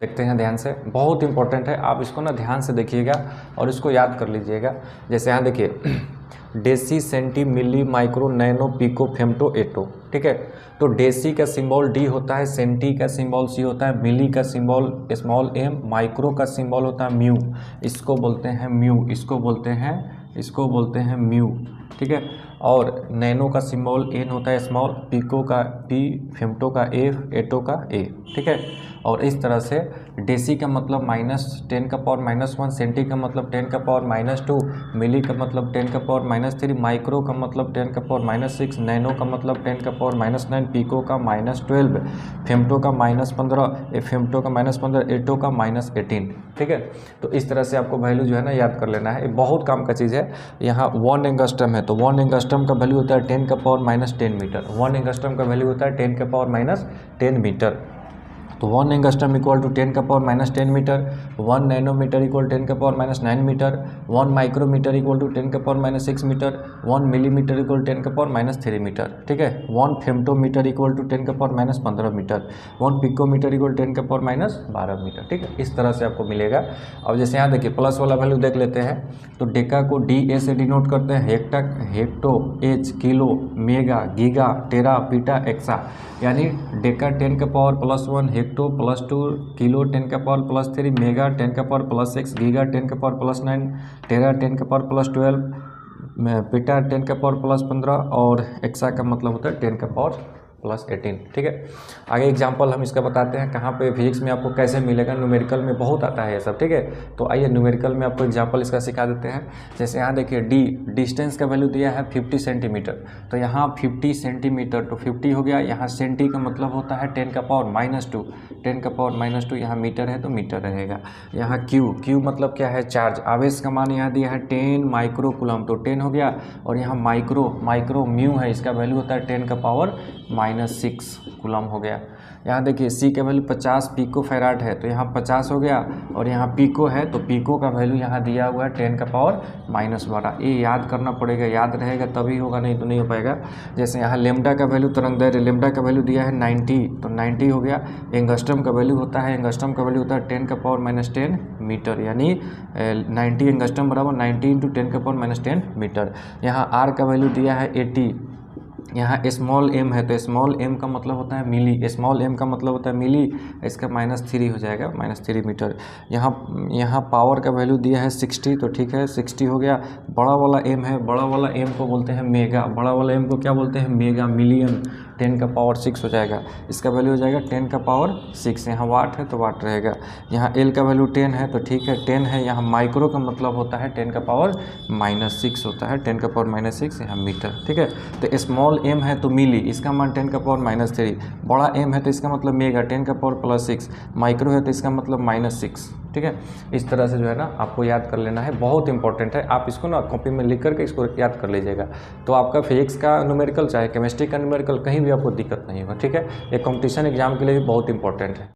देखते हैं ध्यान से, बहुत इंपॉर्टेंट है, आप इसको ना ध्यान से देखिएगा और इसको याद कर लीजिएगा। जैसे यहाँ देखिए डेसी, सेंटी, मिली, माइक्रो, नैनो, पिको, फेम्टो, एटो, ठीक है। तो डेसी का सिंबल डी होता है, सेंटी का सिंबल सी होता है, मिली का सिंबल स्मॉल एम, माइक्रो का सिंबल होता है म्यू, इसको बोलते हैं म्यू, इसको बोलते हैं म्यू, ठीक है। और नैनो का सिंबल एन होता है स्मॉल, पिको का पी, फेम्टो का एफ, एटो का ए, ठीक है। और इस तरह से डेसी का मतलब -10⁻⁻1, सेंटी का मतलब 10⁻⁻2, मिली का मतलब 10⁻⁻3, माइक्रो का मतलब 10⁻⁻6, नैनो का मतलब 10⁻⁻9, पिको का -12, फेम्टो का -15, फेम्टो का -15, एटो का -18, ठीक है। तो इस तरह से आपको वैल्यू जो है ना याद कर लेना है, बहुत काम का चीज़ है। यहाँ 1 एंगस्ट्रम है तो 1 एंगस्ट्रम का वैल्यू होता है 10⁻⁻10 मीटर, 1 एंगस्ट्रम का वैल्यू होता है 10⁻⁻10 मीटर। तो 1 angstrom equal to 10⁻⁻10 metre, 1 nanometre equal 10⁻⁻9 metre, 1 micrometre equal to 10⁻⁻6 metre, 1 millimetre equal 10⁻⁻3 metre, ठीक है। 1 femtometre equal to 10⁻⁻15 metre, 1 picometre equal 10⁻⁻12 metre, ठीक है। इस तरह से आपको मिलेगा। अब जैसे यहाँ देखिए प्लस वाला वैल्यू देख लेते हैं, तो डेका को डी ए से डिनोट करते हैं, hecto, H, kilo, mega, giga, tera, peta, exa, यानी deca 10⁻+1, hecto +2, kilo 10⁻+3, mega 10⁻+6, giga 10⁻+9, tera 10⁻+12, peta 10⁻+15 और एक्सा का मतलब होता है 10⁻+18, ठीक है। आगे एग्जांपल हम इसका बताते हैं कहाँ पे फिजिक्स में आपको कैसे मिलेगा, न्यूमेरिकल में बहुत आता है ये सब, ठीक है। तो आइए न्यूमेरिकल में आपको एग्जांपल इसका सिखा देते हैं। जैसे यहाँ देखिए डी, डिस्टेंस का वैल्यू दिया है 50 सेंटीमीटर, तो यहाँ 50 सेंटीमीटर तो 50 हो गया, यहाँ सेंटी का मतलब होता है 10⁻⁻2, 10⁻⁻2, यहाँ मीटर है तो मीटर रहेगा। यहाँ क्यू मतलब क्या है, चार्ज, आवेश का मान यहाँ दिया है 10 माइक्रो कूलम, तो 10 हो गया। और यहाँ माइक्रो म्यू है, इसका वैल्यू होता है 10⁻⁻6 कूलम हो गया। यहाँ देखिए सी का वैल्यू 50 पिको फैराड है, तो यहाँ 50 हो गया। और यहाँ पिको है तो पिको का वैल्यू यहाँ दिया हुआ है 10⁻⁻12, ये याद करना पड़ेगा, याद रहेगा तभी होगा, नहीं तो नहीं हो पाएगा। जैसे यहाँ लेमडा का वैल्यू तरंगदैर्घ्य, लेमडा का वैल्यू दिया है 90, तो 90 हो गया। एंगस्ट्रम का वैल्यू होता है 10⁻⁻10 मीटर, यानी 90 एंगस्ट्रम बराबर 90 × 10⁻⁻10 मीटर। यहाँ आर का वैल्यू दिया है 80, यहाँ स्मॉल एम है तो स्मॉल एम का मतलब होता है मिली, स्मॉल एम का मतलब होता है मिली, इसका -3 हो जाएगा, -3 मीटर। यहाँ पावर का वैल्यू दिया है 60, तो ठीक है 60 हो गया। बड़ा वाला एम है, बड़ा वाला एम को बोलते हैं मेगा, बड़ा वाला एम को क्या बोलते हैं, मेगा, मिलियन, 10⁻6 हो जाएगा, इसका वैल्यू हो जाएगा 10⁻6। यहाँ वाट है तो वाट रहेगा। यहाँ एल का वैल्यू 10 है तो ठीक है 10 है। यहाँ माइक्रो का मतलब होता है 10⁻⁻6 होता है, 10⁻⁻6 यहाँ मीटर, ठीक है। तो स्मॉल एम है तो मिली, इसका मान 10⁻⁻3, बड़ा एम है तो इसका मतलब मेगा 10⁻+6, माइक्रो है तो इसका मतलब -6, ठीक है। इस तरह से जो है ना आपको याद कर लेना है, बहुत इंपॉर्टेंट है। आप इसको ना कॉपी में लिख करके इसको याद कर लीजिएगा, तो आपका फिजिक्स का न्यूमेरिकल चाहे केमिस्ट्री का न्यूमेरिकल कहीं भी आपको दिक्कत नहीं होगा, ठीक है। ये कॉम्पिटिशन एग्जाम के लिए भी बहुत इंपॉर्टेंट है।